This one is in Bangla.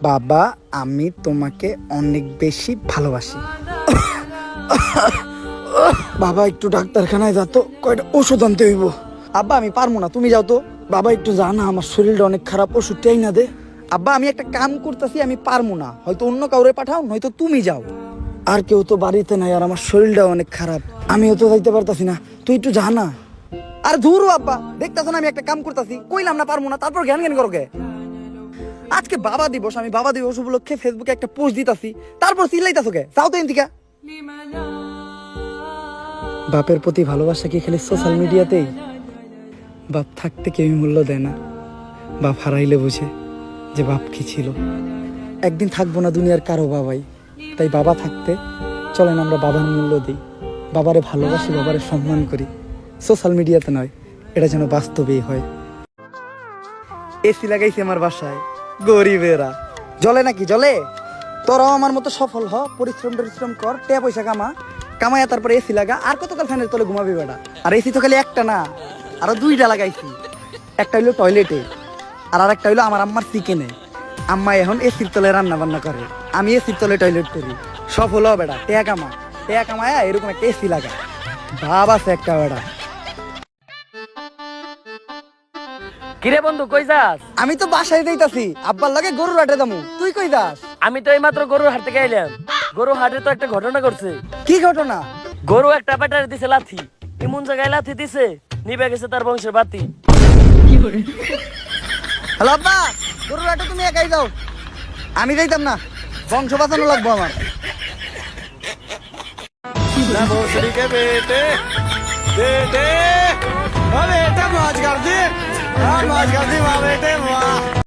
বাবা আমি তোমাকে অনেক বেশি ভালোবাসি। বাবা একটু ডাক্তারখানায় যা তো, কয়টা ওষুধ আনতে হইব। আব্বা আমি পারবো না, তুমি যাও তো। বাবা একটু যা না, আমার শরীরটা অনেক খারাপ, ওষুধটাই না দে। আব্বা আমি একটা কাম করতেছি, আমি পারবো না, হয়তো অন্য কাউরে পাঠাও, নয়তো তুমি যাও। আর কেউ তো বাড়িতে নাই, আর আমার শরীরটা অনেক খারাপ, আমিও তো যাইতে পারতাছি না, তুই একটু যা না। আর ধুরো আব্বা, দেখতেছো না আমি একটা কাম করতেছি, কইলাম না পারবো না, তারপর জ্ঞান জ্ঞান করো কে? আজকে বাবা দিবস, আমি বাবা দিবস উপলক্ষে ফেসবুকে একটা পোস্ট দিতাছি, তারপর চিল্লাইতাছো কে? যাও তো এনতিকা। বাপের প্রতি ভালোবাসা কি খালি সোশ্যাল মিডিয়াতেই? বাপ থাকতে কেউই মূল্য দেয় না, বাপ হারাইলে বুঝে যে বাপ কি ছিল। একদিন থাকবো না দুনিয়ার কারো বাবাই, তাই বাবা থাকতে চলেন আমরা বাবার মূল্য দিই, বাবারে ভালোবাসি, বাবারে সম্মান করি। সোশ্যাল মিডিয়াতে নয়, এটা যেন বাস্তবেই হয়। এসি লাগাইছে আমার বাসায়, গরিবেরা। জলে নাকি জলে? তোরাও আমার মতো সফল হ, পরিশ্রম কর, টাকা পয়সা কামায়া তারপরে এসি লাগা। আর কতকাল ফ্যানের তলে ঘুমাবি বেটা? আর এসি তো খালি একটা না, আরো দুইটা লাগাইছি। একটা হইলো টয়লেটে, আর একটা হইলো আমার আম্মার চিকেনে। আম্মা এখন এসির তলে রান্না বান্না করে, আমি এসির তলে টয়লেট করি। সফল হ বেটা, টাকা কামায়া এরকম একটা এসি লাগা। ভাব আছে একটা বেটা। কিরে বন্ধু কই যাস? আমি তো বাসায় যাইতাছি, আব্বার লাগে গরুর হাটে যামু। তুই কই যাস? আমি তো এইমাত্র গরুর হাট থেকে আইলাম। গরু হাটে তো একটা ঘটনা করছে। কি ঘটনা? গরু একটা ব্যাটারি দিছে লাথি, এমন জায়গায় লাথি দিছে নিবে গেছে তার বংশের বাতি। হ্যালো আব্বা, গরুর হাটে তুমি একাই যাও, আমি যাইতাম না, বংশ বাঁচানো লাগবো আমার। के बेटे बेटे बेटा मौज कर दी, मौज कर दी माँ बेटे वाह।